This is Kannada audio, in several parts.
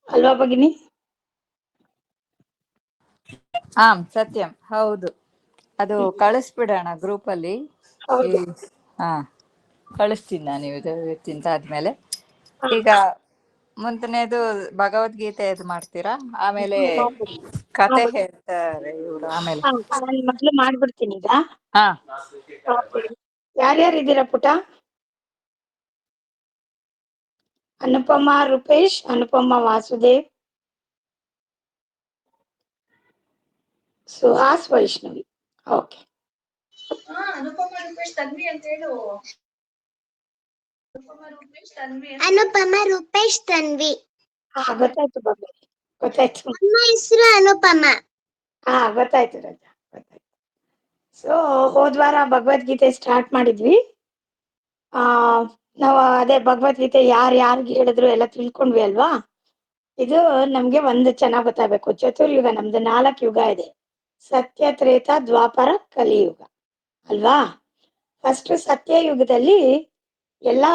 ಅಲ್ವಾ ಭಗಿನಿ? ಸತ್ಯಂ, ಹೌದು. ಅದು ಕಳಿಸ್ಬಿಡೋಣ ಗ್ರೂಪ್ ಅಲ್ಲಿ. ಹೌದು. ಹಾ, ಕಳಿಸ್ತೀನಿ ನಾನು ಇವತ್ತಿಂದ ಆದ್ಮೇಲೆ. ಈಗ ಮುಂದನೇದು ಭಗವದ್ಗೀತೆ ಇದು ಮಾಡ್ತೀರಾ, ಆಮೇಲೆ ಕತೆ ಹೇಳ್ತಾರೆ ಇವ್ರು. ಆಮೇಲೆ ನಾನು ಮೊದ್ಲು ಮಾಡ್ಬಿಡ್ತೀನಿ ಈಗ. ಹಾ, ಯಾರ್ಯಾರು ಇದ್ದೀರಾ ಪುಟ? ಅನುಪಮ ರೂಪೇಶ್, ಅನುಪಮ ವಾಸುದೇವ್, ಸುಹಾಸ್ ವೈಷ್ಣವಿ. ಓಕೆ. ಅನುಪಮ ರೂಪೇಶ್ ತನ್ವಿ ಅಂತ ಹೇಳು. ಅನುಪಮ ರೂಪೇಶ್ ತನ್ವಿ. ಗೊತ್ತಾಯ್ತು ಬಾಬು, ಗೊತ್ತಾಯ್ತು. ನನ್ನ ಹೆಸರು ಅನುಪಮ. ಗೊತ್ತಾಯ್ತು ರಜಾ, ಗೊತ್ತಾಯ್ತು. ಸೊ ಹೋದ್ವಾರ ಭಗವದ್ಗೀತೆ ಸ್ಟಾರ್ಟ್ ಮಾಡಿದ್ವಿ. ನಾವು ಅದೇ ಭಗವದ್ಗೀತೆ ಯಾರ್ಯಾರಿಗೆ ಹೇಳಿದ್ರು ಎಲ್ಲ ತಿಳ್ಕೊಂಡ್ವಿ ಅಲ್ವಾ. ಇದು ನಮ್ಗೆ ಒಂದು ಚೆನ್ನಾಗ್ ಗೊತ್ತಾಗಬೇಕು. ಚತುರ್ಯುಗ, ನಮ್ದು 4 ಯುಗ ಇದೆ. ಸತ್ಯ, ತ್ರೇತ, ದ್ವಾಪರ, ಕಲಿಯುಗ ಅಲ್ವಾ. ಫಸ್ಟ್ ಸತ್ಯಯುಗದಲ್ಲಿ ಎಲ್ಲಾ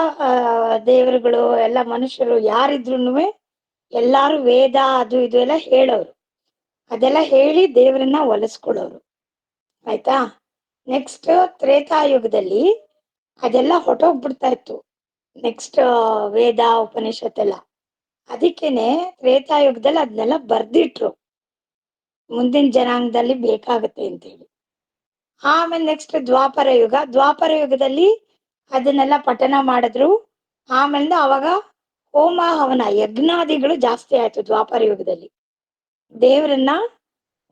ದೇವರುಗಳು, ಎಲ್ಲ ಮನುಷ್ಯರು ಯಾರಿದ್ರು ಎಲ್ಲಾರು ವೇದ ಅದು ಇದು ಎಲ್ಲ ಹೇಳೋರು. ಅದೆಲ್ಲ ಹೇಳಿ ದೇವರನ್ನ ಒಲಿಸ್ಕೊಡೋರು. ಆಯ್ತಾ. ನೆಕ್ಸ್ಟ್ ತ್ರೇತಾಯುಗದಲ್ಲಿ ಅದೆಲ್ಲ ಹೊಟ್ಟೋಗ್ಬಿಡ್ತಾ ಇತ್ತು. ನೆಕ್ಸ್ಟ್ ವೇದ ಉಪನಿಷತ್ತೆಲ್ಲ. ಅದಕ್ಕೇನೆ ತ್ರೇತಾಯುಗದಲ್ಲಿ ಅದನ್ನೆಲ್ಲ ಬರ್ದಿಟ್ರು, ಮುಂದಿನ ಜನಾಂಗದಲ್ಲಿ ಬೇಕಾಗತ್ತೆ ಅಂತೇಳಿ. ಆಮೇಲೆ ನೆಕ್ಸ್ಟ್ ದ್ವಾಪರ ಯುಗ. ದ್ವಾಪರ ಯುಗದಲ್ಲಿ ಅದನ್ನೆಲ್ಲ ಪಠನ ಮಾಡಿದ್ರು. ಆಮೇಲೆ ಅವಾಗ ಹೋಮ ಹವನ ಯಜ್ಞಾದಿಗಳು ಜಾಸ್ತಿ ಆಯ್ತು ದ್ವಾಪರ ಯುಗದಲ್ಲಿ. ದೇವರನ್ನ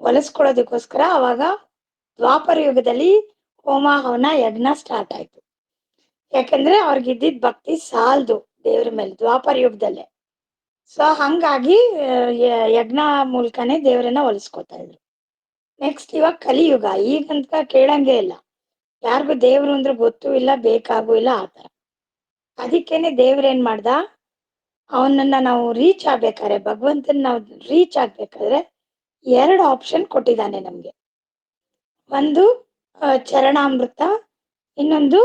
ಒಲಿಸ್ಕೊಳ್ಳೋದಕ್ಕೋಸ್ಕರ ಅವಾಗ ದ್ವಾಪರ ಯುಗದಲ್ಲಿ ಹೋಮ ಹವನ ಯಜ್ಞ ಸ್ಟಾರ್ಟ್ ಆಯ್ತು. ಯಾಕಂದ್ರೆ ಅವ್ರಿಗಿದ್ದಿದ್ ಭಕ್ತಿ ಸಾಲ್ದು ದೇವ್ರ ಮೇಲೆ ದ್ವಾಪರ ಯುಗದಲ್ಲೇ. ಸೊ ಹಂಗಾಗಿ ಯಜ್ಞ ಮೂಲಕನೇ ದೇವರನ್ನ ಒಲಿಸ್ಕೊತಾ ಇದ್ರು. ನೆಕ್ಸ್ಟ್ ಇವಾಗ ಕಲಿಯುಗ. ಈಗಂತ ಕೇಳಂಗೆ ಇಲ್ಲ, ಯಾರಿಗೂ ದೇವ್ರು ಅಂದ್ರೆ ಗೊತ್ತೂ ಇಲ್ಲ, ಬೇಕಾಗೂ ಇಲ್ಲ, ಆತರ. ಅದಕ್ಕೇನೆ ದೇವ್ರೇನ್ ಮಾಡ್ದ, ಅವನನ್ನ ನಾವು ರೀಚ್ ಆಗ್ಬೇಕಾದ್ರೆ, ಭಗವಂತನ ನಾವು ರೀಚ್ ಆಗ್ಬೇಕಾದ್ರೆ 2 ಆಪ್ಷನ್ ಕೊಟ್ಟಿದ್ದಾನೆ ನಮ್ಗೆ. ಒಂದು ಚರಣಾಮೃತ, ಇನ್ನೊಂದು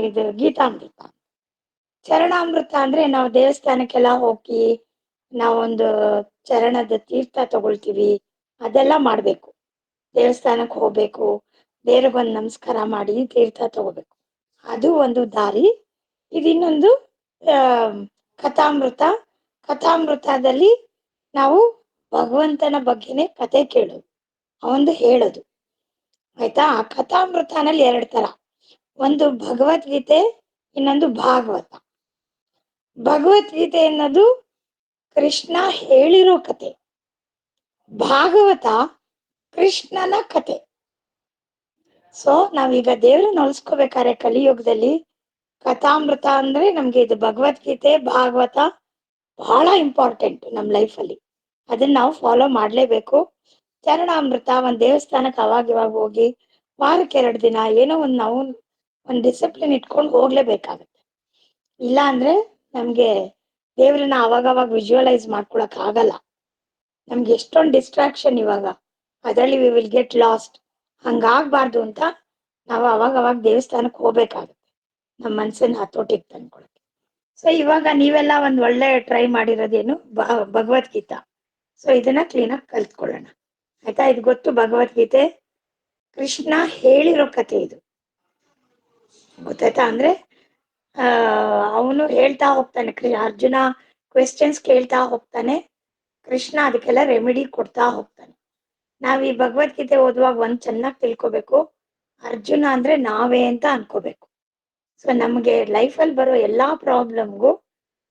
ಇದು ಗೀತಾಮೃತ. ಚರಣಾಮೃತ ಅಂದ್ರೆ ನಾವು ದೇವಸ್ಥಾನಕ್ಕೆಲ್ಲ ಹೋಗಿ ನಾವೊಂದು ಚರಣದ ತೀರ್ಥ ತಗೊಳ್ತೀವಿ, ಅದೆಲ್ಲ ಮಾಡ್ಬೇಕು. ದೇವಸ್ಥಾನಕ್ಕೆ ಹೋಗ್ಬೇಕು, ದೇವ್ರಿಗೊಂದು ನಮಸ್ಕಾರ ಮಾಡಿ ತೀರ್ಥ ತಗೋಬೇಕು, ಅದು ಒಂದು ದಾರಿ. ಇನ್ನೊಂದು ಕಥಾಮೃತ. ಕಥಾಮೃತದಲ್ಲಿ ನಾವು ಭಗವಂತನ ಬಗ್ಗೆನೇ ಕತೆ ಕೇಳೋದು, ಅವಂದು ಹೇಳೋದು. ಆಯ್ತಾ. ಆ ಕಥಾಮೃತನಲ್ಲಿ 2 ತರ, ಒಂದು ಭಗವದ್ಗೀತೆ, ಇನ್ನೊಂದು ಭಾಗವತ. ಭಗವದ್ಗೀತೆ ಅನ್ನೋದು ಕೃಷ್ಣ ಹೇಳಿರೋ ಕತೆ, ಭಾಗವತ ಕೃಷ್ಣನ ಕತೆ. ಸೊ ನಾವೀಗ ದೇವ್ರನ್ನ ಹೊಲಿಸ್ಕೋಬೇಕಾದ್ರೆ ಕಲಿಯುಗದಲ್ಲಿ ಕಥಾಮೃತ ಅಂದ್ರೆ ನಮ್ಗೆ ಇದು ಭಗವದ್ಗೀತೆ ಭಾಗವತ ಬಹಳ ಇಂಪಾರ್ಟೆಂಟ್ ನಮ್ಮ ಲೈಫಲ್ಲಿ. ಅದನ್ನ ನಾವು ಫಾಲೋ ಮಾಡ್ಲೇಬೇಕು. ಚರಣಾಮೃತ ಒಂದ್ ದೇವಸ್ಥಾನಕ್ಕೆ ಅವಾಗ ಇವಾಗ ಹೋಗಿ ವಾರಕ್ಕೆ 2 ದಿನ ಏನೋ ನಾವು ಒಂದ್ ಡಿಸಿಪ್ಲಿನ್ ಇಟ್ಕೊಂಡು ಹೋಗ್ಲೇಬೇಕಾಗತ್ತೆ. ಇಲ್ಲ ಅಂದ್ರೆ ನಮ್ಗೆ ದೇವ್ರನ್ನ ಅವಾಗವಾಗ ವಿಜುವಲೈಸ್ ಮಾಡ್ಕೊಳಕ್ ಆಗಲ್ಲ. ನಮ್ಗೆ ಎಷ್ಟೊಂದು ಡಿಸ್ಟ್ರಾಕ್ಷನ್ ಇವಾಗ, ಅದರಲ್ಲಿ ವಿ ವಿಲ್ ಗೆಟ್ ಲಾಸ್ಟ್. ಹಂಗಾಗ್ಬಾರ್ದು ಅಂತ ನಾವು ಅವಾಗ ದೇವಸ್ಥಾನಕ್ಕೆ ಹೋಗ್ಬೇಕಾಗತ್ತೆ, ನಮ್ಮ ಮನ್ಸನ್ನ ಹತೋಟಿಗೆ ತಂದ್ಕೊಳಕ್ಕೆ. ಸೊ ಇವಾಗ ನೀವೆಲ್ಲ ಒಂದ್ ಒಳ್ಳೆ ಟ್ರೈ ಮಾಡಿರೋದೇನು ಭಗವದ್ಗೀತಾ. ಸೊ ಇದನ್ನ ಕ್ಲೀನಾಗಿ ಕಲ್ತ್ಕೊಳ್ಳೋಣ, ಆಯ್ತಾ. ಇದು ಗೊತ್ತು, ಭಗವದ್ಗೀತೆ ಕೃಷ್ಣ ಹೇಳಿರೋ ಕತೆ ಇದು, ಗೊತ್ತಾಯ್ತಾ. ಅಂದ್ರೆ ಅವನು ಹೇಳ್ತಾ ಹೋಗ್ತಾನೆ, ಅರ್ಜುನ ಕ್ವೆಶ್ಚನ್ಸ್ ಕೇಳ್ತಾ ಹೋಗ್ತಾನೆ, ಕೃಷ್ಣ ಅದಕ್ಕೆಲ್ಲ ರೆಮಿಡಿ ಕೊಡ್ತಾ ಹೋಗ್ತಾನೆ. ನಾವ್ ಈ ಭಗವದ್ಗೀತೆ ಓದುವಾಗ ಒಂದ್ ಚೆನ್ನಾಗಿ ತಿಳ್ಕೊಬೇಕು, ಅರ್ಜುನ ಅಂದ್ರೆ ನಾವೇ ಅಂತ ಅನ್ಕೋಬೇಕು. ಸೊ ನಮ್ಗೆ ಲೈಫಲ್ಲಿ ಬರೋ ಎಲ್ಲಾ ಪ್ರಾಬ್ಲಮ್ಗೂ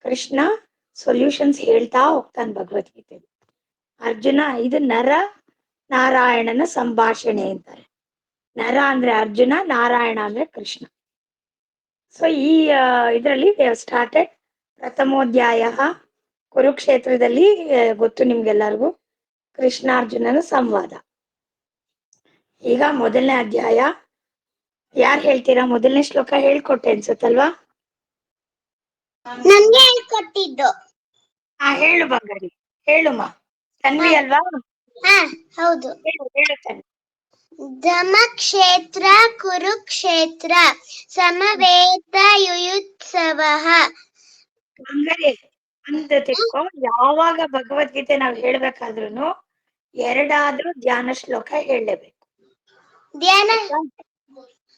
ಕೃಷ್ಣ ಸೊಲ್ಯೂಷನ್ಸ್ ಹೇಳ್ತಾ ಹೋಗ್ತಾನೆ ಭಗವದ್ಗೀತೆ. ಅರ್ಜುನ, ಇದು ನರ ನಾರಾಯಣನ ಸಂಭಾಷಣೆ ಅಂತಾರೆ. ನರ ಅಂದ್ರೆ ಅರ್ಜುನ, ನಾರಾಯಣ ಅಂದ್ರೆ ಕೃಷ್ಣ. ಸೊ ಈ ಇದರಲ್ಲಿ ಸ್ಟಾರ್ಟೆಡ್ ಪ್ರಥಮೋಧ್ಯಾಯ ಕುರುಕ್ಷೇತ್ರದಲ್ಲಿ. ಗೊತ್ತು ನಿಮ್ಗೆಲ್ಲರಿಗೂ, ಕೃಷ್ಣಾರ್ಜುನನ ಸಂವಾದ. ಈಗ ಮೊದಲನೇ ಅಧ್ಯಾಯ. ಯಾರು ಹೇಳ್ತೀರಾ? ಮೊದಲನೇ ಶ್ಲೋಕ ಹೇಳ್ಕೊಟ್ಟೆ ಅನ್ಸುತ್ತಲ್ವಾ? ನನ್ಗೆ ಹೇಳ್ಕೊಟ್ಟಿದ್ದು. ಹೇಳು ಬಂಗಾರಿ, ಹೇಳುಮ್ಮ. ತನ್ವಿ ಅಲ್ವಾ? ಹೌದು. ಹೇಳು ತನ್ವಿ. ಧರ್ಮಕ್ಷೇತ್ರ ಕುರುಕ್ಷೇತ್ರ ಸಮವೇತ ಯುಯುತ್ಸವಃ. ಬಂಗಾರಿ ಅಂತ ತಿಳ್ಕೊ. ಯಾವಾಗ ಭಗವದ್ಗೀತೆ ನಾವ್ ಹೇಳ್ಬೇಕಾದ್ರೂ ಎರಡಾದ್ರೂ ಧ್ಯಾನ ಶ್ಲೋಕ ಹೇಳಲೇಬೇಕು. ಧ್ಯಾನ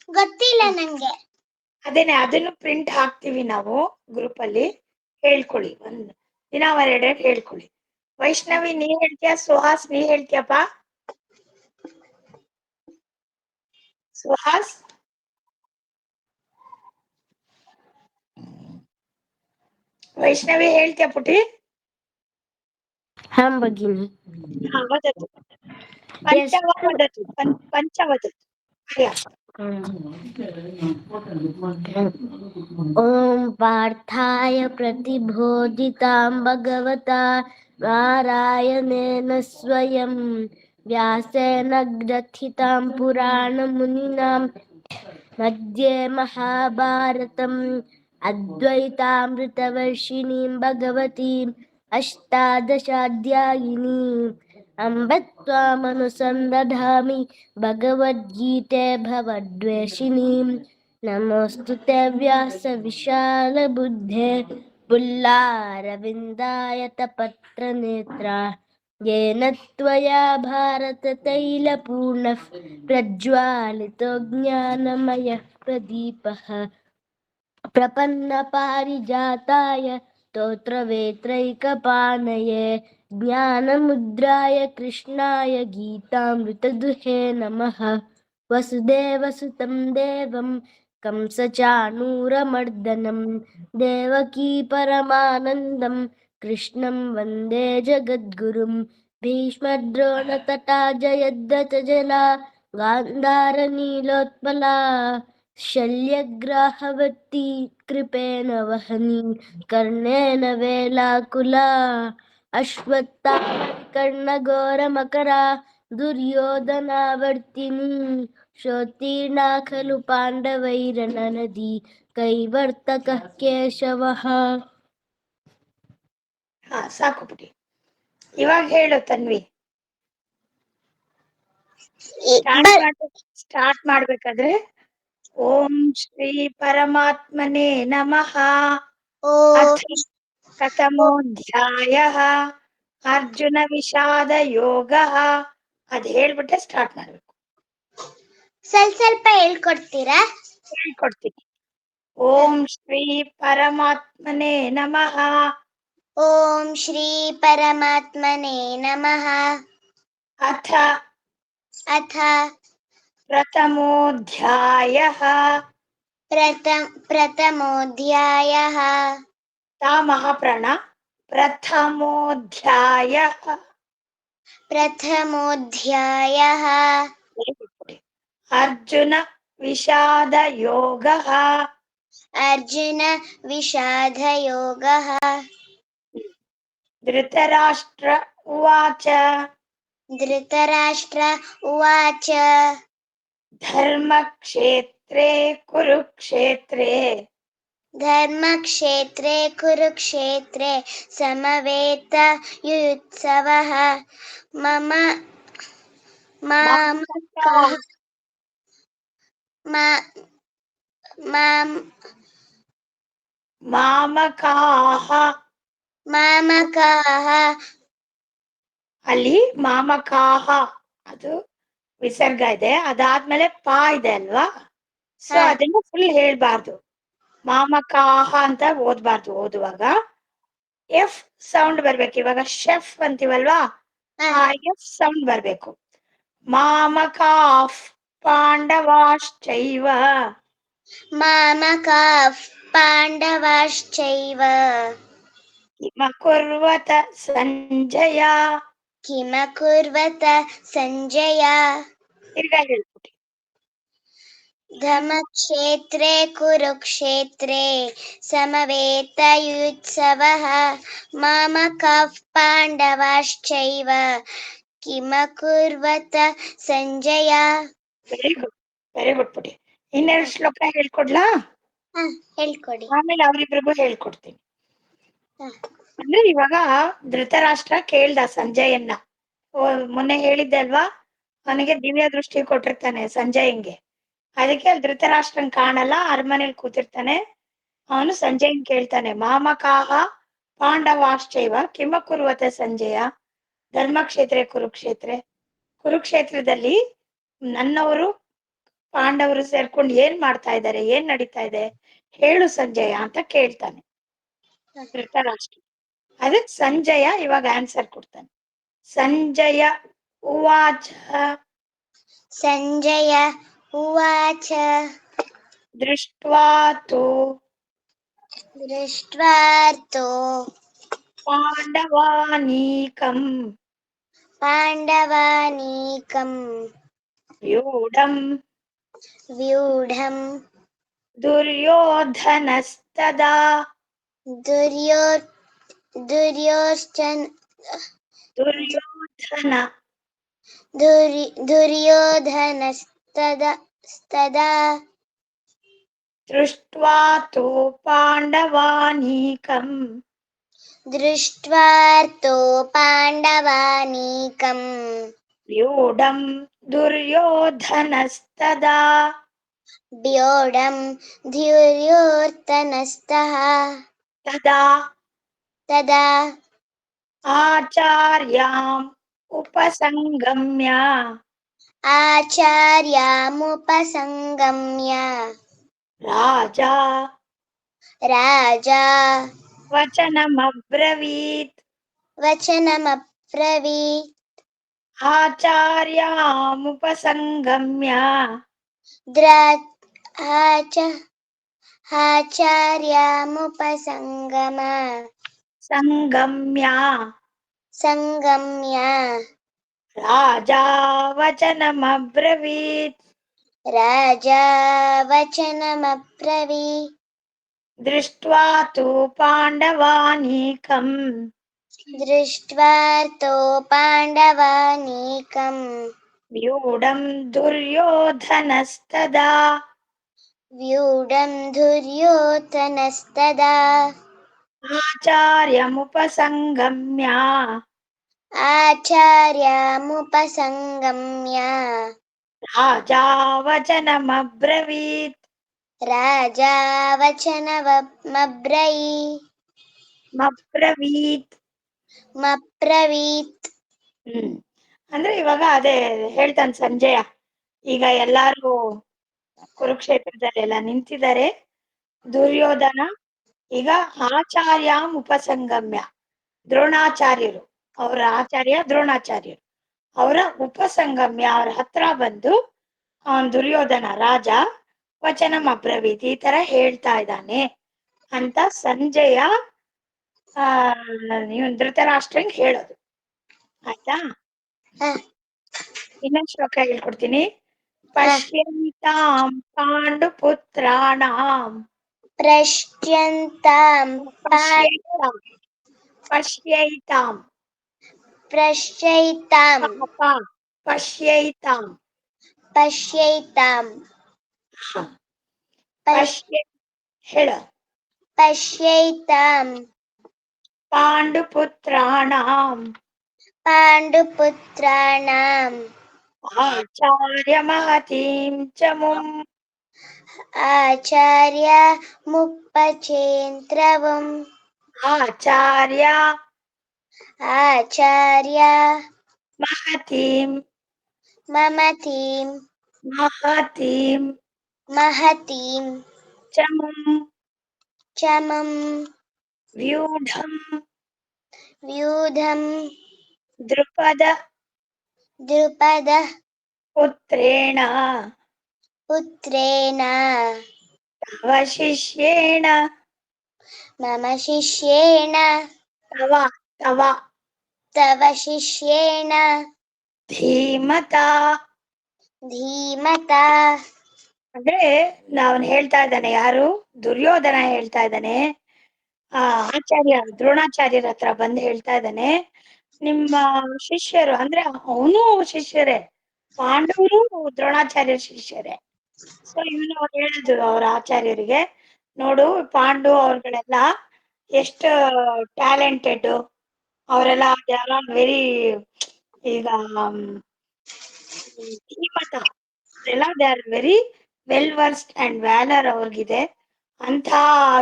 ಗೊತ್ತಿಲ್ಲ ನಂಗೆ. ಅದೇನೆ, ಅದನ್ನು ಪ್ರಿಂಟ್ ಹಾಕ್ತಿವಿ ನಾವು ಗ್ರೂಪ್ ಅಲ್ಲಿ. ಹೇಳ್ಕೊಳ್ಳಿ, ಒಂದ್ ದಿನ ಎರಡೆರಡು ಹೇಳ್ಕೊಳ್ಳಿ. ವೈಷ್ಣವಿ ನೀ ಹೇಳ್ತೀಯ? ಸುಹಾಸ್ ನೀ ಹೇಳ್ತೀಯಪ್ಪ? ಸುಹಾಸ್ ವೈಷ್ಣವಿ ಹೇಳ್ತೀಯ ಪುಟಿ? ಹಾಂ ಭಗಿನಿ. ವದತು ಪಂಚವ ವದತು ಪಂಚವದತು. ಓಂ ಪಾರ್ಥಾಯ ಪ್ರತಿಬೋಧಿತಾಂ ಭಗವತಾ ನಾರಾಯಣೇನ ಸ್ವಯಂ ವ್ಯಾಸೇನ ಗ್ರಥಿತಾಂ ಪುರಾಣ ಮುನಿನಾಂ ಮಧ್ಯೆ ಮಹಾಭಾರತಂ ಅದ್ವೈತಾಮೃತವರ್ಷಿಣೀಂ ಭಗವತೀಂ ಅಷ್ಟಾದಶಾಧ್ಯಾಯಿನೀಂ ಅಂಬ ತ್ವಾಮನುಸಂದಧಾಮಿ ಭಗವದ್ಗೀತೆ ಭವದ್ವೇಷಿಣೀಂ. ನಮೋಸ್ತುತೆ ವ್ಯಾಸ ವಿಶಾಲ ಬುದ್ಧೇ ಪುಲ್ಲಾರವಿಂದಾಯತ ಪತ್ರ ನೇತ್ರ ಯೇನ ತ್ವಯಾ ಭಾರತ ತೈಲಪೂರ್ಣಃ ಪ್ರಜ್ವಾಲಿತೋ ಜ್ಞಾನಮಯಃ ಪ್ರದೀಪಃ ಪ್ರಪನ್ನ ಪಾರಿಜಾತಾಯ ಸ್ತೋತ್ರವೇತ್ರೈಕಪಾಣಯೇ ಜ್ಞಾನಮುದ್ರಾಯ ಕೃಷ್ಣಾಯ ಗೀತಾಮೃತದುಹೇ ನಮಃ. ವಸುದೇವಸುತಂ ದೇವಂ ಕಂಸಚಾಣೂರಮರ್ದನಂ ದೇವಕೀ ಪರಮಾನಂದಂ ಕೃಷ್ಣಂ ವಂದೇ ಜಗದ್ಗುರುಂ. ಭೀಷ್ಮದ್ರೋಣತಟಾ ಜಯದ್ರಥಜನಾ ಗಾಂಧಾರ ನೀಲೋತ್ಪಲಾ ಶಲ್ಯಗ್ರಾಹವತಿ ಕೃಪೇಣ ವಹನಿ ಕರ್ಣೇನ ವೇಲಾಕುಲಾ ಅಶ್ವತ್ಥಾಮಕರ್ಣಘೋರಮಕರ ದುರ್ಯೋಧನಾವರ್ತಿನಿ ಶ್ರೋತೀರ್ಣಾ ಖಲು ಪಾಂಡವೈರನನದಿ ಕೈವರ್ತಕಃ ಕೇಶವಃ. ಸಾಕು ಪುಟಿ. ಇವಾಗ ಹೇಳು ತನ್ವಿ. ಸ್ಟಾರ್ಟ್ ಮಾಡ್ಬೇಕಾದ್ರೆ ಓಂ ಶ್ರೀ ಪರಮಾತ್ಮನೇ ನಮಃ. ಅಥ ಕಥಮೋಧ್ಯಾಯಃ ಅರ್ಜುನ ವಿಷಾದ ಯೋಗಃ. ಅದ್ ಹೇಳ್ಬಿಟ್ಟೆ ಸ್ಟಾರ್ಟ್ ಮಾಡ್ಬೇಕು. ಸ್ವಲ್ಪ ಹೇಳ್ಕೊಡ್ತೀರಾ? ಹೇಳ್ಕೊಡ್ತೀನಿ. ಓಂ ಶ್ರೀ ಪರಮಾತ್ಮನೇ ನಮಃ. ಓಂ ಶ್ರೀ ಪರಮಾತ್ಮನೇ ನಮಃ. ಅಥ ಅಥ ಪ್ರಥಮೋಧ್ಯಾಯಃ ಪ್ರಥಮೋಧ್ಯಾಯಃ. ತಾ ಮಹಾಪ್ರಾಣ. ಪ್ರಥಮೋಧ್ಯಾಯಃ. ಪ್ರಥಮೋಧ್ಯಾಯಃ. ಅರ್ಜುನ ವಿಷಾದ ಯೋಗಃ. ಅರ್ಜುನ ವಿಷಾದ ಯೋಗಃ. ಧೃತರಾಷ್ಟ್ರ ಉವಾಚ. ಧೃತರಾಷ್ಟ್ರ ಉವಾಚ. ಧರ್ಮಕ್ಷೇತ್ರೇ ಕುರುಕ್ಷೇತ್ರೇ ಧರ್ಮಕ್ಷೇತ್ರೇ ಕುರುಕ್ಷೇತ್ರೇ ಸಮವೇತಯುತ್ಸವಃ ಮಮ ಮಾಮಕಃ ಮಾಮಕಾಹ. ಮಾಮಕಃ. ಅಲ್ಲಿ ಮಾಮಕಾಹ ಅದು ವಿಸರ್ಗ ಇದೆ, ಅದಾದ್ಮೇಲೆ ಪಾ ಇದೆ ಅಲ್ವಾ? ಸೊ ಅದನ್ನ ಫುಲ್ ಹೇಳ್ಬಾರ್ದು. ಮಾಮಕಾಹ ಅಂತ ಓದ್ಬಾರ್ದು. ಓದುವಾಗ ಎಫ್ ಸೌಂಡ್ ಬರ್ಬೇಕು. ಇವಾಗ ಶೆಫ್ ಅಂತೀವಲ್ವಾ, ಆ ಎಫ್ ಸೌಂಡ್ ಬರ್ಬೇಕು. ಮಾಮಕಾಫ್ ಪಾಂಡವಾಶ್ಚೈವ. ಮಾಮಕಾಃ ಪಾಂಡವಾಶ್ಚೈವ. ಕಿಮಕುರ್ವತ ಸಂಜಯ. ಕಿಮಕುರ್ವತ ಸಂಜಯ. ತಿರ್ಗಾ ಹೇಳ್ಬಿಟ್ಟು. ಧರ್ಮಕ್ಷೇತ್ರೇ ಕುರುಕ್ಷೇತ್ರೇ ಸಮವೇತಯುತ್ಸವಃ ಮಾಮಕಾಃ ಪಾಂಡವಾಶ್ಚೈವ ಕಿಮಕುರ್ವತ Sanjaya. Very good, very good ಪುಟಿ. ಇನ್ನೆರಡು ಶ್ಲೋಕ ಹೇಳ್ಕೊಡ್ಲಾ? ಹೇಳ್ಕೊಡಿ. ಆಮೇಲೆ ಅವ್ರಿಬ್ರಿಗೂ ಹೇಳ್ಕೊಡ್ತೀನಿ. ಹ. ಅಂದ್ರೆ ಇವಾಗ ಧೃತರಾಷ್ಟ್ರ ಕೇಳ್ದ ಸಂಜಯನ್ನ. ಮೊನ್ನೆ ಹೇಳಿದ್ದೆ ಅಲ್ವಾ, ಅವನಿಗೆ ದಿವ್ಯ ದೃಷ್ಟಿ ಕೊಟ್ಟಿರ್ತಾನೆ ಸಂಜಯಂಗೆ. ಅದಕ್ಕೆ ಧೃತರಾಷ್ಟ್ರನ್ ಕಾಣಲ್ಲ, ಅರಮನೆಯಲ್ಲಿ ಕೂತಿರ್ತಾನೆ. ಅವನು ಸಂಜಯನ್ ಕೇಳ್ತಾನೆ, ಮಾಮಕಾಹ ಪಾಂಡವಾಶ್ಚೈವ ಕಿಮ ಕುರುವತೆ ಸಂಜಯ ಧರ್ಮಕ್ಷೇತ್ರೆ ಕುರುಕ್ಷೇತ್ರೆ. ಕುರುಕ್ಷೇತ್ರದಲ್ಲಿ ನನ್ನವರು ಪಾಂಡವರು ಸೇರ್ಕೊಂಡು ಏನ್ ಮಾಡ್ತಾ ಇದ್ದಾರೆ, ಏನ್ ನಡೀತಾ ಇದೆ ಹೇಳು ಸಂಜಯ ಅಂತ ಕೇಳ್ತಾನೆ ಧೃತರಾಷ್ಟ್ರ. ಅದಕ್ಕೆ ಸಂಜಯ ಇವಾಗ ಆನ್ಸರ್ ಕೊಡ್ತಾನೆ. ಸಂಜಯ ಉವಾಚ ಸಂಜಯ ಉವಾಚ ದೃಷ್ಟ್ವಾ ತು ದೃಷ್ಟ್ವಾರ್ಥೋ ಪಾಂಡವಾನೀಕಂ ಪಾಂಡವಾನೀಕಂ ವ್ಯೂಢಂ ವ್ಯೂಢಂ ದುರ್ಯೋಧನಸ್ತದಾ ದುರ್ಯೋ ದುರ್ಯೋಧನ ದುರ್ಯೋಧನ ದುರ್ಯೋಧನಸ್ತದಾ ದೃಷ್ಟ್ವಾ ತು ಪಾಂಡವಾನೀಕಂ ದೃಷ್ಟ್ವಾರ್ಥೋ ಪಾಂಡವಾನೀಕಂ ವ್ಯೂಢಂ ದುರ್ಯೋಧನಸ್ತದಾ ವ್ಯೂಢಂ ದುರ್ಯೋಧನಸ್ತಃ ತದಾ ತದಾ ಆಚಾರ್ಯಾಂ ಉಪಸಂಗಮ್ಯ ಆಚಾರ್ಯಮುಪಸಂಗಮ್ಯ ರಾಜಾ ರಾಜಾ ವಚನಮಬ್ರವೀತ್ ವಚನಮಬ್ರವೀತ್ ಆಚಾರ್ಯಾಮುಪಸಂಗಮ್ಯ ಆಚಾರ್ಯಮುಪಸಂಗಮ ಸಂಗಮ್ಯ ಸಂಗಮ್ಯ ರಾಜಾ ವಚನಮಬ್ರವೀತ್ ರಾಜಾ ವಚನಮಬ್ರವೀತ್ ದೃಷ್ಟ್ವಾ ತು ಪಾಂಡವಾನೀಕಂ ದೃಷ್ಟ್ವಾರ್ಥೋ ಪಾಂಡವಾನೀಕಂ ವ್ಯೂಢಂ ದುರ್ಯೋಧನಸ್ತದಾ ವ್ಯೂಢಂ ದುರ್ಯೋಧನಸ್ತದಾ ಆಚಾರ್ಯಮುಪಸಂಗಮ್ಯ ಆಚಾರ್ಯಮುಪಸಂಗಮ್ಯ ರಾಜಾ ವಚನಮಬ್ರವೀತ್ ರಾಜಾ ವಚನಮಬ್ರವೀತ್ ಮಬ್ರವೀತ್ ಅಂದ್ರೆ ಇವಾಗ ಅದೇ ಹೇಳ್ತಾನೆ ಸಂಜಯ. ಈಗ ಎಲ್ಲಾರು ಕುರುಕ್ಷೇತ್ರದಲ್ಲೆಲ್ಲ ನಿಂತಿದ್ದಾರೆ. ದುರ್ಯೋಧನ ಈಗ ಆಚಾರ್ಯಾಂ ಉಪಸಂಗಮ್ಯ, ದ್ರೋಣಾಚಾರ್ಯರು ಅವರ ಆಚಾರ್ಯ ದ್ರೋಣಾಚಾರ್ಯರು ಅವರ ಉಪಸಂಗಮ್ಯ ಅವ್ರ ಹತ್ರ ಬಂದು ದುರ್ಯೋಧನ ರಾಜ ವಚನಂ ಅಬ್ರವೀತ್ ಈ ತರ ಹೇಳ್ತಾ ಇದ್ದಾನೆ ಅಂತ ಸಂಜಯ ನೀವು ಧೃತರಾಷ್ಟ್ರಂಗ್ ಹೇಳೋದು. ಆಯ್ತಾ? ಇನ್ನೊಂದು ಶ್ಲೋಕ ಹೇಳ್ಕೊಡ್ತೀನಿ. ಪಶ್ಯಂತಾಂ ಪಾಂಡುಪುತ್ರಾಣಾಂ ಪಶ್ಯಂತಾಂ ಪಶ್ಯೈತಾಂ ಪಶ್ಯೈತಾಂ ಪಶ್ಯೈತಾಂ ಪಶ್ಯೈತಾಂ ಹೇಳ ಪಶ್ಯೈತಾಂ ಪಾಂಡುಪುತ್ರಾಣಾಂ ಪಾಂಡುಪುತ್ರಾಣಾಂ ಆಚಾರ್ಯ ಮಹತೀಂ ಚ ಮುಂ ಆಚಾರ್ಯ ಮುಪ್ಪಚೇಂತ್ರವಂ ಆಚಾರ್ಯ ಮಹತೀಂ ಮಹತೀಂ ಚ ಮುಂ ಚಮಂ ವ್ಯೂಢಂ ದ್ರುಪದ ಪುತ್ರೇಣ ತವ ಶಿಷ್ಯೇಣ ಮಮ ಶಿಷ್ಯೇಣ ತವ ಶಿಷ್ಯೇಣ ಧೀಮತಾ. ಅಂದ್ರೆ ನಾವನ್ ಹೇಳ್ತಾ ಇದ್ದಾನೆ, ಯಾರು ದುರ್ಯೋಧನ ಹೇಳ್ತಾ ಇದ್ದಾನೆ, ಆಚಾರ್ಯ ದ್ರೋಣಾಚಾರ್ಯರ ಹತ್ರ ಬಂದು ಹೇಳ್ತಾ ಇದ್ದಾನೆ, ನಿಮ್ಮ ಶಿಷ್ಯರು ಅಂದ್ರೆ ಅವನು ಶಿಷ್ಯರೇ, ಪಾಂಡವರು ದ್ರೋಣಾಚಾರ್ಯರ ಶಿಷ್ಯರೇ. ಸೊ ಇವನು ಹೇಳಿದ್ರು ಅವ್ರ ಆಚಾರ್ಯರಿಗೆ, ನೋಡು ಪಾಂಡು ಅವ್ರಗಳೆಲ್ಲ ಎಷ್ಟು ಟ್ಯಾಲೆಂಟೆಡ್, ಅವರೆಲ್ಲ ವೆರಿ ಈಗ ಧೀಮತ ಅವರೆಲ್ಲ they are very well versed and valour ಅವ್ರಿಗಿದೆ ಅಂತ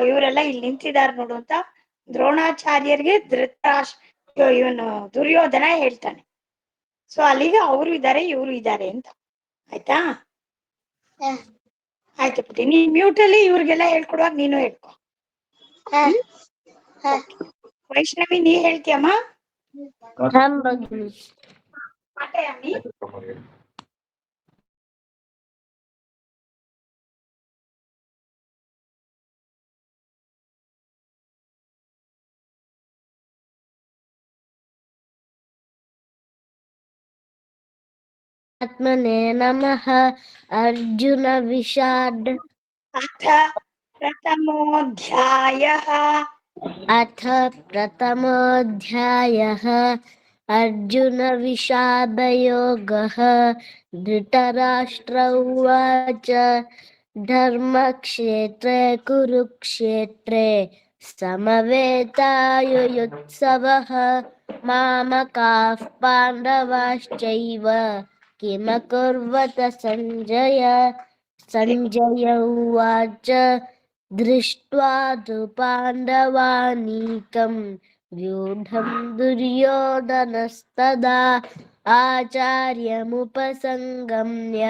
ಇವರೆಲ್ಲ ಇಲ್ಲಿ ನಿಂತಿದ್ದಾರೆ ನೋಡು ಅಂತ ದ್ರೋಣಾಚಾರ್ಯರಿಗೆ ಇವನು ದುರ್ಯೋಧನ ಹೇಳ್ತಾನೆ. ಸೊ ಅಲ್ಲಿಗೆ ಅವರು ಇದ್ದಾರೆ ಇವರು ಇದ್ದಾರೆ ಅಂತ. ಆಯ್ತಾ? ಹ. ಆಯ್ತು ಪುಟಿ, ನೀ ಮ್ಯೂಟ್ ಅಲ್ಲಿ ಇವ್ರಿಗೆಲ್ಲ ಹೇಳ್ಕೊಡುವಾಗ ನೀನು ಹೇಳ್ಕೊ. ಹ. ಹ. ವೈಷ್ಣವಿ, ನೀ ಹೇಳ್ತೀಯಮ್ಮ? हम भगिनी ಪಾಠಯಾಮಿ. आत्मने नमः। अर्जुन विषाद अथ प्रथमोऽध्यायः। अथ प्रथमोऽध्यायः। अर्जुन विषादयोगः। धृतराष्ट्र उवाच धर्मक्षेत्रे कुरुक्षेत्रे समवेतायुयुत्सवः मामकाः पाण्डवाश्चैव किमकुर्वत सञ्जय। सञ्जय उवाच दृष्ट्वा तु पाण्डवानीकं व्यूढं दुर्योधनस्तदा आचार्यमुपसङ्गम्य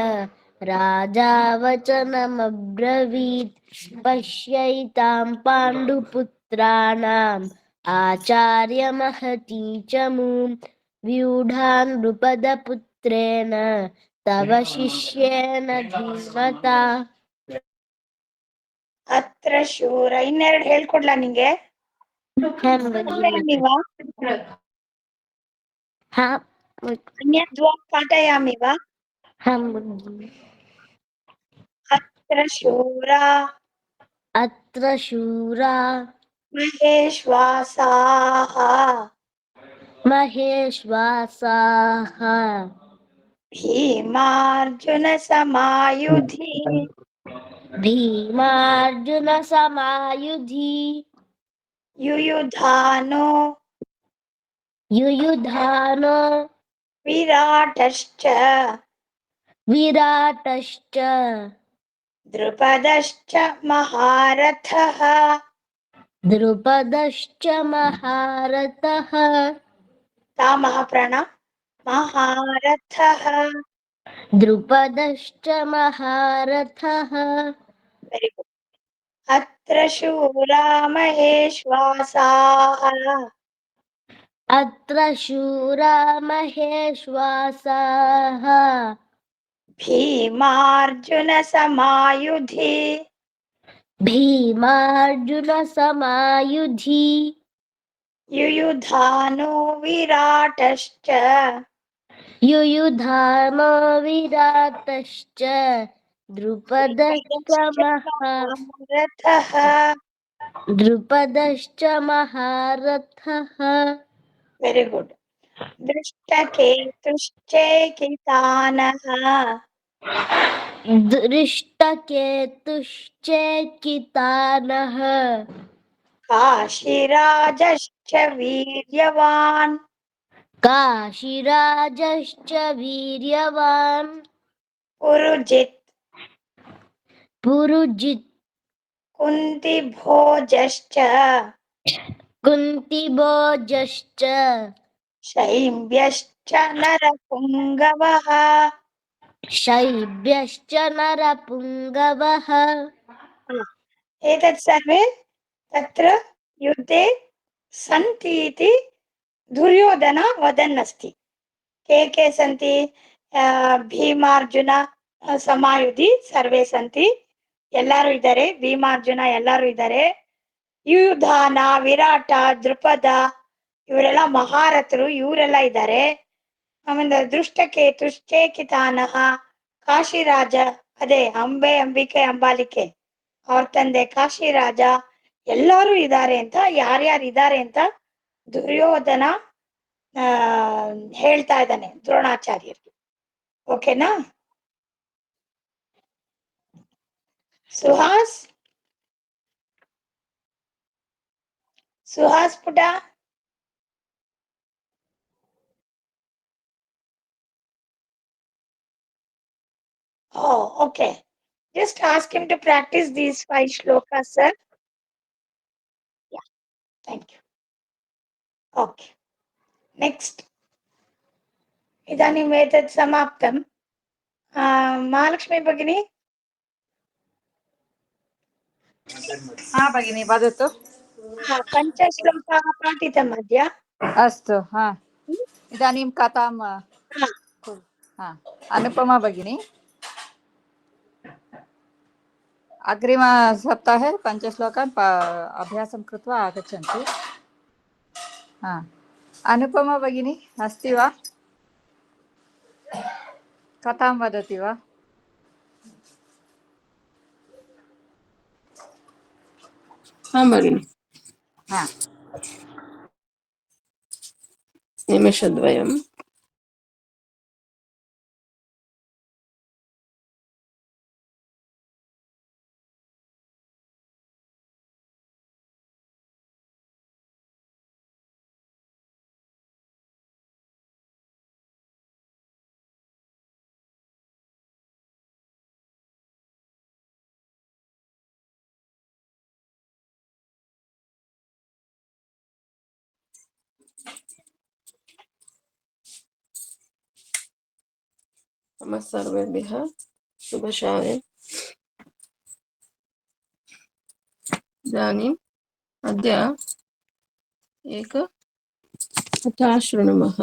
राजा वचनमब्रवीत् पश्यैतां पाण्डुपुत्राणाम् आचार्यमहती च मूं व्यूढान् नृपदपुत्रेण तव शिष्येन धीमता। ಅತ್ರ ಶೂರ. ಇನ್ನೆರಡು ಹೇಳ್ಕೊಡ್ಲಾ ನಿಂಗೆ? ಪಾಠಯಾಮಿ ವಾ? ಅನ್ಯದ್ವಾ ಪಾಠಯಾಮಿ ವಾ? ಅತ್ರ ಶೂರ अत्र शूरा ಮಹೇಶ್ವಾಸಾಃ महेश्वासाः ಭೀಮಾರ್ಜುನ ಸಮಾಯುಧಿ भीमार्जुनसमायुधि ಯುಯುಧಾನೋ युयुधानो ವಿರಾಟಶ್ಚ विराटश्च ದ್ರುಪದಶ್ಚ ಮಹಾರಥಃ. द्रुपदश्च महारथः ತಾ ಮಹಾಪ್ರಾಣ. ಮಹಾರಥಃ. द्रुपदश्च महारथः ವೆರಿ ಗುಡ್. ಅತ್ರ ಶೂರಾ ಮಹೇಶ್ವಾಸಾಃ अत्र शूरा महेश्वासाः ಭೀಮಾರ್ಜುನ ಸಮಾಯುಧಿ भीमार्जुनसमायुधि ಯುಯುಧಾನೋ ವಿರಾಟಶ್ಚ युयुधानो विराटश्च द्रुपदश्च ಮಹಾರಥಃ. द्रुपदश्च महारथः very good. ದೃಷ್ಟಕೇತುಶ್ಚೇಕಿತಾನಃ दृष्टकेतुश्चेकितानः ಕಾಶಿರಾಜಶ್ಚ ವೀರ್ಯವಾನ್ काशीराजश्च वीर्यवान् ಪುರುಜಿತ್ पुरुजित् ಕುಂತಿಭೋಜಶ್ಚ कुन्तिभोजश्च ಶೈಬ್ಯಶ್ಚ ನರಪುಂಗವಃ. शैब्यश्च नरपुङ्गवः एतत् सर्वे तत्र युद्धे सन्ति इति दुर्योधन वदन् अस्ति. के सन्ति? ಭೀಮಾರ್ಜುನ ಸಮಾಯುಧಿ ಸರ್ವೇ ಸಂತಿ, ಎಲ್ಲರೂ ಇದ್ದಾರೆ. ಭೀಮಾರ್ಜುನ ಎಲ್ಲರೂ ಇದ್ದಾರೆ. ಯುಯುಧಾನ, ವಿರಾಟ, ದ್ರುಪದ ಇವರೆಲ್ಲ ಮಹಾರಥರು, ಇವರೆಲ್ಲ ಇದ್ದಾರೆ. ಆಮೇಲೆ ದೃಷ್ಟಕೇತು, ಚೇಕಿತಾನಃ, ಕಾಶಿರಾಜ, ಅದೇ ಅಂಬಿಕೆ ಅಂಬಾಲಿಕೆ ಅವ್ರ ತಂದೆ ಕಾಶಿರಾಜ ಎಲ್ಲರೂ ಇದ್ದಾರೆ ಅಂತ, ಯಾರ್ಯಾರು ಇದ್ದಾರೆ ಅಂತ ದುರ್ಯೋಧನ ಹೇಳ್ತಾ ಇದ್ದಾನೆ ದ್ರೋಣಾಚಾರ್ಯರಿಗೆ. ಓಕೆನಾ? ಸುಹಾಸ್ ಪುಟ. Oh, okay. Just ask him to practice these 5 shlokas, sir. Yeah. Thank you okay next इदानीम् एतत् समाप्तं महालक्ष्मी भगिनी हा भगिनी वदतु। पञ्चश्लोकाः पाठितम् अद्य अस्तु हा इदानीं कथां हा अनुपमा भगिनी अग्रिमसप्ताहे पञ्चश्लोकान् अभ्यासं कृत्वा आगच्छन्ति। हा अनुपमा भगिनी अस्ति वा कथां वदति वा हाँ भगिनि हा निमेषद्वयम् नमः सर्वेभ्यः शुभशाये। इदानीम् अद्य एक कथा शृणुमः।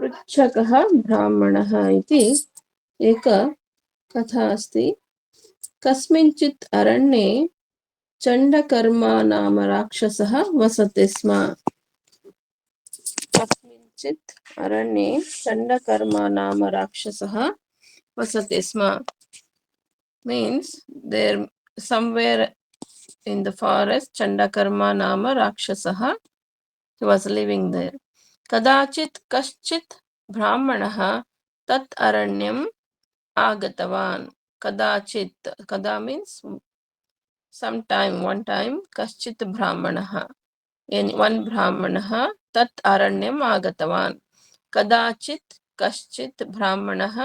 पृच्छकः ब्राह्मणः इति एक कथा अस्ति। कस्मिंश्चित् अरण्ये चण्डकर्मा नाम राक्षसः वसति स्म। कस्मिंश्चित् अरण्ये चण्डकर्मा नाम राक्षसः वसति स्म means there somewhere in the forest Chandakarma nama Rakshasah he was living there. Kadachit kaschit brahmanah tat aranyam agatavan. Kadachit kada means sometime one time kaschit brahmanah in one brahmanah tat aranyam agatavan. Kadachit kaschit brahmanah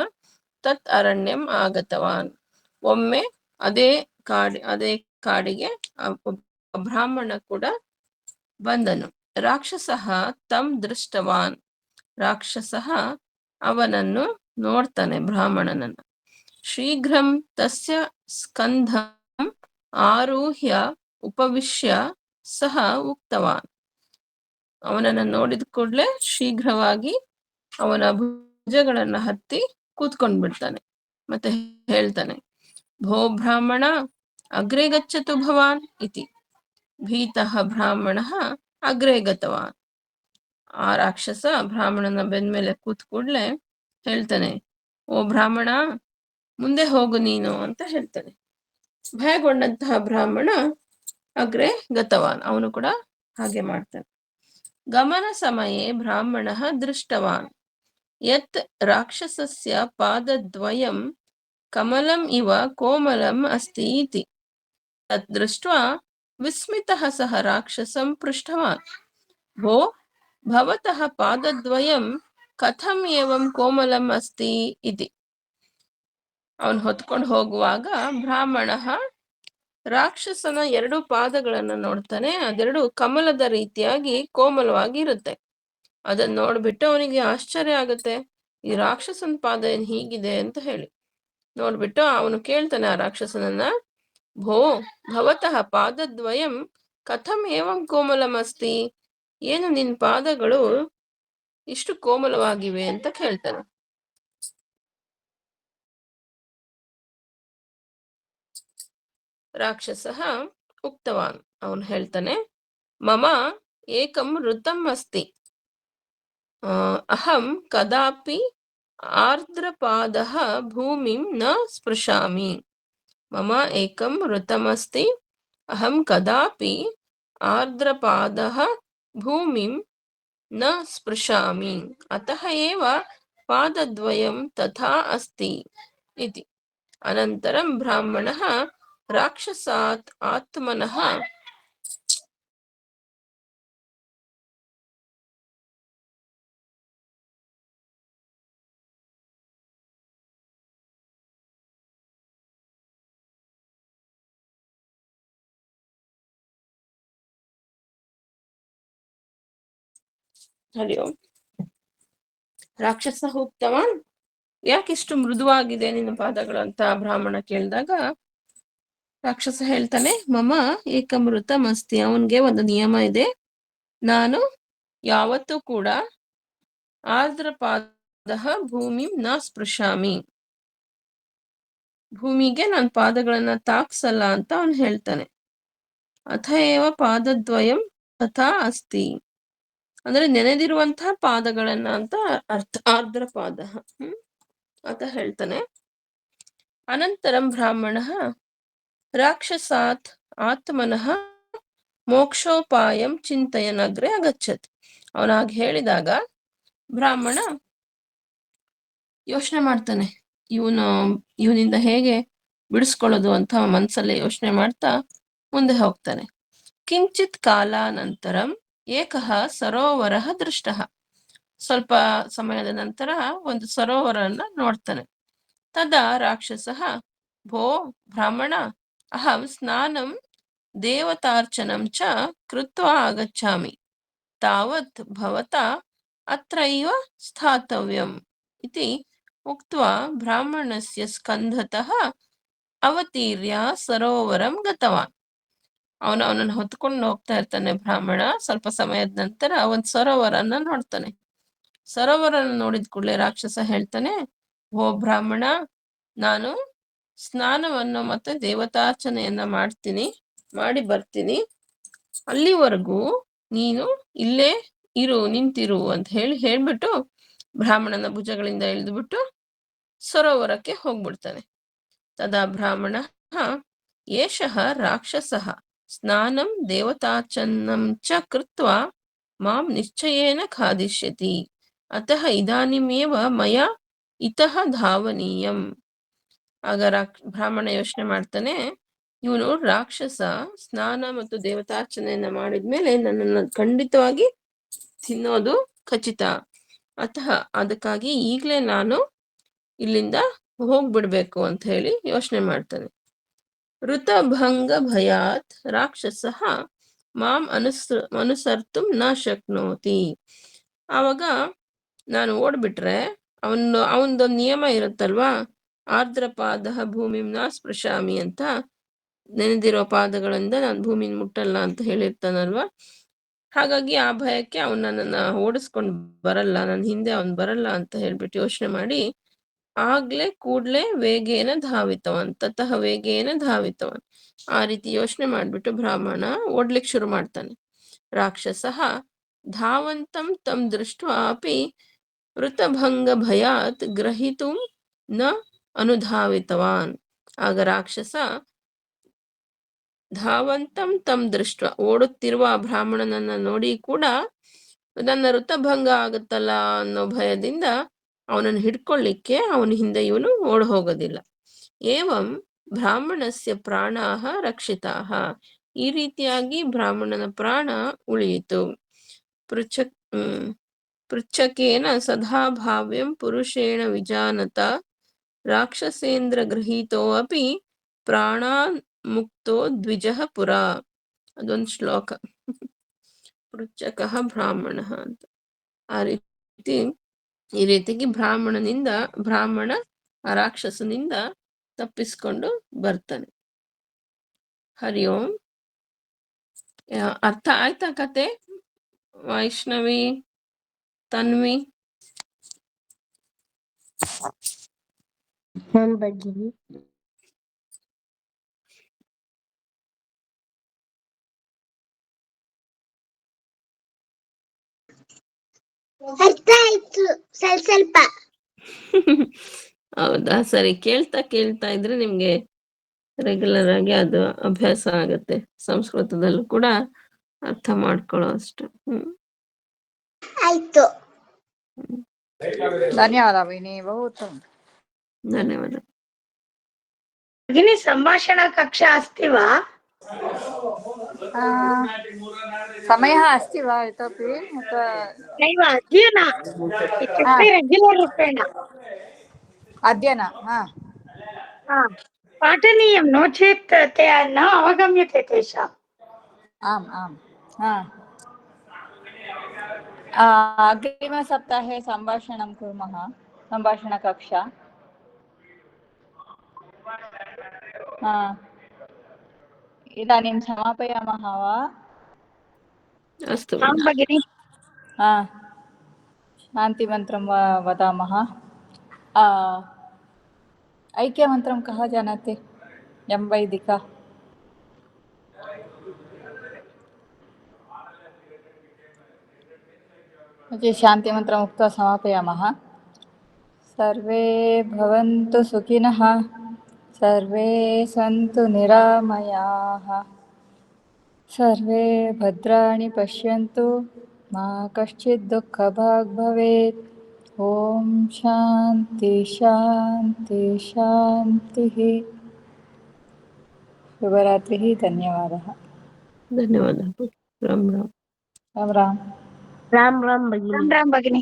tat aranyam agatavan. ಒಮ್ಮೆ ಅದೇ ಕಾಡಿಗೆ ಬ್ರಾಹ್ಮಣ ಕೂಡ ಬಂದನು. ರಾಕ್ಷಸಃ ತಂ ದೃಷ್ಟವಾನ್. ರಾಕ್ಷಸಃ ಅವನನ್ನು ನೋಡ್ತಾನೆ ಬ್ರಾಹ್ಮಣನನ್ನು. ಶೀಘ್ರಂ ತಸ್ಯ ಸ್ಕಂಧಂ ಆರೂಹ್ಯ ಉಪವಿಶ್ಯ ಸಹ ಉಕ್ತವಾನ್. ಅವನನ್ನು ನೋಡಿದ ಕೂಡಲೇ ಶೀಘ್ರವಾಗಿ ಅವನ ಭುಜಗಳನ್ನ ಹತ್ತಿ ಕೂತ್ಕೊಂಡ್ ಬಿಡ್ತಾನೆ. ಮತ್ತೆ ಹೇಳ್ತಾನೆ, ಭೋ ಬ್ರಾಹ್ಮಣ ಅಗ್ರೆ ಗಚ್ಚತು ಭವಾನ್ ಇತಿ. ಭೀತಃ ಬ್ರಾಹ್ಮಣಃ ಅಗ್ರೆ ಗತವಾನ್. ಆ ರಾಕ್ಷಸ ಬ್ರಾಹ್ಮಣನ ಬೆನ್ಮೇಲೆ ಕೂತ್ ಕೂಡ್ಲೆ ಹೇಳ್ತಾನೆ, ಓ ಬ್ರಾಹ್ಮಣ ಮುಂದೆ ಹೋಗು ನೀನು ಅಂತ ಹೇಳ್ತಾನೆ. ಭಯಗೊಂಡಂತಹ ಬ್ರಾಹ್ಮಣ ಅಗ್ರೆ ಗತವಾನ್, ಅವನು ಕೂಡ ಹಾಗೆ ಮಾಡ್ತಾನೆ. ಗಮನ ಸಮಯೇ ಬ್ರಾಹ್ಮಣಃ ದೃಷ್ಟವಾನ್ ಯತ್ ರಾಕ್ಷಸಸ್ಯ ಪಾದದ್ವಯಂ ಕಮಲಂ ಇವ ಕೋಮಲಂ ಅಸ್ತಿ ಇತಿ. ತತ್ ದೃಷ್ಟ್ವಾ ವಿಸ್ಮಿತಃ ಸಹ ರಾಕ್ಷಸಂ ಪೃಷ್ಟವಾನ್, ಭೋ ಭವತಃ ಪಾದದ್ವಯಂ ಕಥಂ ಏವಂ ಕೋಮಲಂ ಅಸ್ತಿ ಇತಿ. ಅವನು ಹೊತ್ಕೊಂಡು ಹೋಗುವಾಗ ಬ್ರಾಹ್ಮಣ ರಾಕ್ಷಸನ ಎರಡು ಪಾದಗಳನ್ನು ನೋಡ್ತಾನೆ. ಅದೆರಡು ಕಮಲದ ರೀತಿಯಾಗಿ ಕೋಮಲವಾಗಿ ಇರುತ್ತೆ. ಅದನ್ನ ನೋಡ್ಬಿಟ್ಟು ಅವನಿಗೆ ಆಶ್ಚರ್ಯ ಆಗುತ್ತೆ, ಈ ರಾಕ್ಷಸನ ಪಾದ ಏನ್ ಹೀಗಿದೆ ಅಂತ ಹೇಳಿ. ನೋಡ್ಬಿಟ್ಟು ಅವನು ಕೇಳ್ತಾನೆ ಆ ರಾಕ್ಷಸನನ್ನ, ಭೋ ಭವತಃ ಪಾದದ್ವಯಂ ಕಥಂ ಏವಂ ಕೋಮಲಂ ಅಸ್ತಿ. ಏನು ನಿನ್ ಪಾದಗಳು ಇಷ್ಟು ಕೋಮಲವಾಗಿವೆ ಅಂತ ಕೇಳ್ತಾನೆ. ರಾಕ್ಷಸಃ ಉಕ್ತವಾನ್, ಅವನು ಹೇಳ್ತಾನೆ, ಮಮ ಏಕಂ ಋತಂ ಅಸ್ತಿ ಅಹಂ ಕದಾಪಿ ಆರ್ದ್ರಪಾದಃ ಭೂಮಿಂ ನ ಸ್ಪೃಶಾಮಿ. ಮಮ ಏಕಂ ಋತಮಸ್ತಿ ಅಹಂ ಕದಾಪಿ ಆರ್ದ್ರಪಾದಃ ಭೂಮಿಂ ನ ಸ್ಪೃಶಾಮಿ ಅತಃ ಏವ ಪಾದದ್ವಯಂ ತಥಾ ಅಸ್ತಿ ಇತಿ. ಅನಂತರಂ ಬ್ರಾಹ್ಮಣಃ ರಾಕ್ಷಸಾತ್ ಆತ್ಮನಃ ಹರಿ ಓಂ. ರಾಕ್ಷಸ ಉಕ್ತವಾನ್, ಯಾಕಿಷ್ಟು ಮೃದುವಾಗಿದೆ ನಿನ್ನ ಪಾದಗಳು ಅಂತ ಬ್ರಾಹ್ಮಣ ಕೇಳಿದಾಗ ರಾಕ್ಷಸ ಹೇಳ್ತಾನೆ, ಮಮ ಏಕಮೃತಮಸ್ತಿ, ಅವನ್ಗೆ ಒಂದು ನಿಯಮ ಇದೆ, ನಾನು ಯಾವತ್ತೂ ಕೂಡ ಆರ್ದ್ರಪಾದ ಭೂಮಿ ನ ಸ್ಪೃಶಾಮಿ, ಭೂಮಿಗೆ ನನ್ನ ಪಾದಗಳನ್ನ ತಾಕ್ಸಲ್ಲ ಅಂತ ಅವನು ಹೇಳ್ತಾನೆ. ಅಥಏವ ಪಾದದ್ವಯಂ ತಥಾ ಅಸ್ತಿ, ಅಂದ್ರೆ ನೆನೆದಿರುವಂತಹ ಪಾದಗಳನ್ನ ಅಂತ ಅರ್ಥ, ಆರ್ದ್ರಪಾದ ಅಂತ ಹೇಳ್ತಾನೆ. ಅನಂತರಂ ಬ್ರಾಹ್ಮಣ ರಾಕ್ಷಸಾತ್ ಆತ್ಮನಃ ಮೋಕ್ಷೋಪಾಯಂ ಚಿಂತಯನ್ ಅಗ್ರೆ ಅಗಚ್ಚತ್. ಅವನಾಗ ಹೇಳಿದಾಗ ಬ್ರಾಹ್ಮಣ ಯೋಚನೆ ಮಾಡ್ತಾನೆ, ಇವನಿಂದ ಹೇಗೆ ಬಿಡಿಸ್ಕೊಳ್ಳೋದು ಅಂತ ಮನಸ್ಸಲ್ಲೇ ಯೋಚನೆ ಮಾಡ್ತಾ ಮುಂದೆ ಹೋಗ್ತಾನೆ. ಕಿಂಚಿತ್ ಕಾಲಾನಂತರಂ ಏಕಃ ಸರೋವರ ದೃಷ್ಟ, ಸ್ವಲ್ಪ ಸಮಯದ ನಂತರ ಒಂದು ಸರೋವರನ್ನ ನೋಡ್ತಾನೆ. ತದಾ ರಾಕ್ಷಸ ಭೋ ಬ್ರಾಹ್ಮಣ ಅಹಂ ಸ್ನಾನಂ ದೇವತಾರ್ಚನಂ ಚ ಕೃತ್ವಾ ಆಗಚ್ಚಾಮಿ, ತಾವತ್ ಭವತಾ ಅತ್ರೈವ ಸ್ಥಾತವ್ಯಂ ಇತಿ ಉಕ್ತ್ವಾ ಬ್ರಾಹ್ಮಣಸ್ಯ ಸ್ಕಂಧತಃ ಅವತೀರ್ಯ ಸರೋವರಂ ಗತವಾನ್. ಅವನನ್ನು ಹೊತ್ಕೊಂಡು ಹೋಗ್ತಾ ಇರ್ತಾನೆ ಬ್ರಾಹ್ಮಣ. ಸ್ವಲ್ಪ ಸಮಯದ ನಂತರ ಒಂದು ಸರೋವರನ್ನ ನೋಡ್ತಾನೆ. ಸರೋವರನ ನೋಡಿದ ಕೂಡಲೇ ರಾಕ್ಷಸ ಹೇಳ್ತಾನೆ, ಓ ಬ್ರಾಹ್ಮಣ, ನಾನು ಸ್ನಾನವನ್ನು ಮತ್ತೆ ದೇವತಾರ್ಚನೆಯನ್ನ ಮಾಡಿ ಬರ್ತೀನಿ, ಅಲ್ಲಿವರೆಗೂ ನೀನು ಇಲ್ಲೇ ನಿಂತಿರು ಅಂತ ಹೇಳ್ಬಿಟ್ಟು ಬ್ರಾಹ್ಮಣನ ಭುಜಗಳಿಂದ ಇಳಿದುಬಿಟ್ಟು ಸರೋವರಕ್ಕೆ ಹೋಗ್ಬಿಡ್ತಾನೆ. ತದಾ ಬ್ರಾಹ್ಮಣ ಏಷಃ ರಾಕ್ಷಸಃ ಸ್ನಾನಂ ದೇವತಾರ್ಚನಂ ಚ ಕೃತ್ವಾ ಮಾಂ ನಿಶ್ಚಯೇನ ಖಾದಿಷ್ಯತಿ, ಅತಃ ಇದಾನಿಮೇವ ಮಯಾ ಇತಃ ಧಾವನೀಯಂ. ಆಗ ಬ್ರಾಹ್ಮಣ ಯೋಚನೆ ಮಾಡ್ತಾನೆ, ಇವನು ರಾಕ್ಷಸ ಸ್ನಾನ ಮತ್ತು ದೇವತಾರ್ಚನೆಯನ್ನ ಮಾಡಿದ್ಮೇಲೆ ನನ್ನನ್ನು ಖಂಡಿತವಾಗಿ ತಿನ್ನೋದು ಖಚಿತ, ಅದಕ್ಕಾಗಿ ಈಗಲೇ ನಾನು ಇಲ್ಲಿಂದ ಹೋಗ್ಬಿಡ್ಬೇಕು ಅಂತ ಹೇಳಿ ಯೋಚನೆ ಮಾಡ್ತಾನೆ. ಋತಭಂಗ ಭಯಾತ್ ರಾಕ್ಷಸ ಮಾಂ ಅನುಸರ್ತು ನ ಶಕ್ನೋತಿ. ಆವಾಗ ನಾನು ಓಡ್ಬಿಟ್ರೆ ಅವನದೊಂದು ನಿಯಮ ಇರುತ್ತಲ್ವಾ, ಆರ್ದ್ರಪಾದ ಭೂಮಿಂ ನ ಸ್ಪೃಶಾಮಿ ಅಂತ, ನೆನೆದಿರೋ ಪಾದಗಳಿಂದ ನಾನು ಭೂಮಿನ ಮುಟ್ಟಲ್ಲ ಅಂತ ಹೇಳಿರ್ತಾನಲ್ವಾ. ಹಾಗಾಗಿ ಆ ಭಯಕ್ಕೆ ಅವನನ್ನ ಓಡಿಸ್ಕೊಂಡು ಬರಲ್ಲ, ನನ್ನ ಹಿಂದೆ ಅವನು ಬರಲ್ಲ ಅಂತ ಹೇಳ್ಬಿಟ್ಟು ಯೋಚನೆ ಮಾಡಿ ಕೂಡ್ಲೆ ವೇಗೇನ ಧಾವಿತವನ್, ತತಃ ವೇಗೇನ ಧಾವಿತವನ್, ಆ ರೀತಿ ಯೋಚನೆ ಮಾಡ್ಬಿಟ್ಟು ಬ್ರಾಹ್ಮಣ ಓಡ್ಲಿಕ್ಕೆ ಶುರು ಮಾಡ್ತಾನೆ. ರಾಕ್ಷಸ ಧಾವಂತಂ ತಂ ದೃಷ್ಟ್ವಾ ಅಪಿ ಋತಭಂಗ ಭಯಾತ್ ಗ್ರಹಿತು ನ ಅನುಧಾವಿತವಾನ್. ಆಗ ರಾಕ್ಷಸ ಧಾವಂತಂ ತಂ ದೃಷ್ಟ, ಓಡುತ್ತಿರುವ ಬ್ರಾಹ್ಮಣನನ್ನ ನೋಡಿ ಕೂಡ ನನ್ನ ಋತಭಂಗ ಆಗುತ್ತಲ್ಲ ಅನ್ನೋ ಭಯದಿಂದ ಅವನನ್ನು ಹಿಡ್ಕೊಳ್ಳಿಕ್ಕೆ ಅವನ ಹಿಂದೆ ಇವನು ಓಡ್ ಹೋಗೋದಿಲ್ಲ. ಏವಂ ಬ್ರಾಹ್ಮಣಸ್ಯ ಪ್ರಾಣಾಹ ರಕ್ಷಿತಾಹ, ಈ ರೀತಿಯಾಗಿ ಬ್ರಾಹ್ಮಣನ ಪ್ರಾಣ ಉಳಿಯಿತು. ಪೃಚ್ಛಕೇನ ಸದಾ ಭಾವ್ಯಂ ಪುರುಷೇಣ ವಿಜಾನತ ರಾಕ್ಷಸೇಂದ್ರ ಗೃಹೀತೋ ಅಪಿ ಪ್ರಾಣಾನ್ ಮುಕ್ತೋ ದ್ವಿಜಃ ಪುರ. ಅದೊಂದು ಶ್ಲೋಕ, ಪೃಚ್ಛಕಃ ಬ್ರಾಹ್ಮಣ ಅಂತ. ಈ ರೀತಿಗೆ ಬ್ರಾಹ್ಮಣ ಆ ರಾಕ್ಷಸನಿಂದ ತಪ್ಪಿಸ್ಕೊಂಡು ಬರ್ತಾನೆ. ಹರಿ ಓಂ. ಅರ್ಥ ಆಯ್ತಾ ಕತೆ? ವೈಷ್ಣವಿ, ತನ್ವಿ? ಅರ್ಥ ಆಯ್ತು ಸ್ವಲ್ಪ. ಹೌದಾ, ಸರಿ. ಕೇಳ್ತಾ ಇದ್ರೆ ನಿಮ್ಗೆ ರೆಗ್ಯುಲರ್ ಆಗಿ ಅದು ಅಭ್ಯಾಸ ಆಗುತ್ತೆ. ಸಂಸ್ಕೃತದಲ್ಲೂ ಕೂಡ ಅರ್ಥ ಮಾಡ್ಕೊಳ್ಳೋ ಅಷ್ಟು. ಆಯ್ತು. ಧನ್ಯವಾದ ಭಗಿನಿ, ಬಹು ಉತ್ತಮ. ಧನ್ಯವಾದ भगिनी. सम्भाषणा कक्षा अस्ति वा? समयः अस्ति वा इतोपि? नैव, अद्य न, इत्युक्ते रेग्युलर् रूपेण अद्य न पाठनीयं, नो चेत् ते न अवगम्यते तेषाम्. आम् आम् अग्रिमसप्ताहे सम्भाषणं कुर्मः, सम्भाषणकक्षा। इदानीं समापयामः वा? अस्तु आं भगिनि। शान्तिमन्त्रं वदामः। ऐक्यमन्त्रं कः जानाति? यं वैदिका। शान्तिमन्त्रम् उक्त्वा समापयामः। सर्वे भवन्तु सुखिनः, सर्वे सन्तु निरामयाः, सर्वे भद्राणि पश्यन्तु, मा कश्चित् दुःखभाग् भवेत्। ॐ शान्ति शान्ति शान्तिः। शुभरात्रिः। धन्यवादः। धन्यवादः। राम राम। राम राम। राम राम भगिनी। राम राम भगिनि।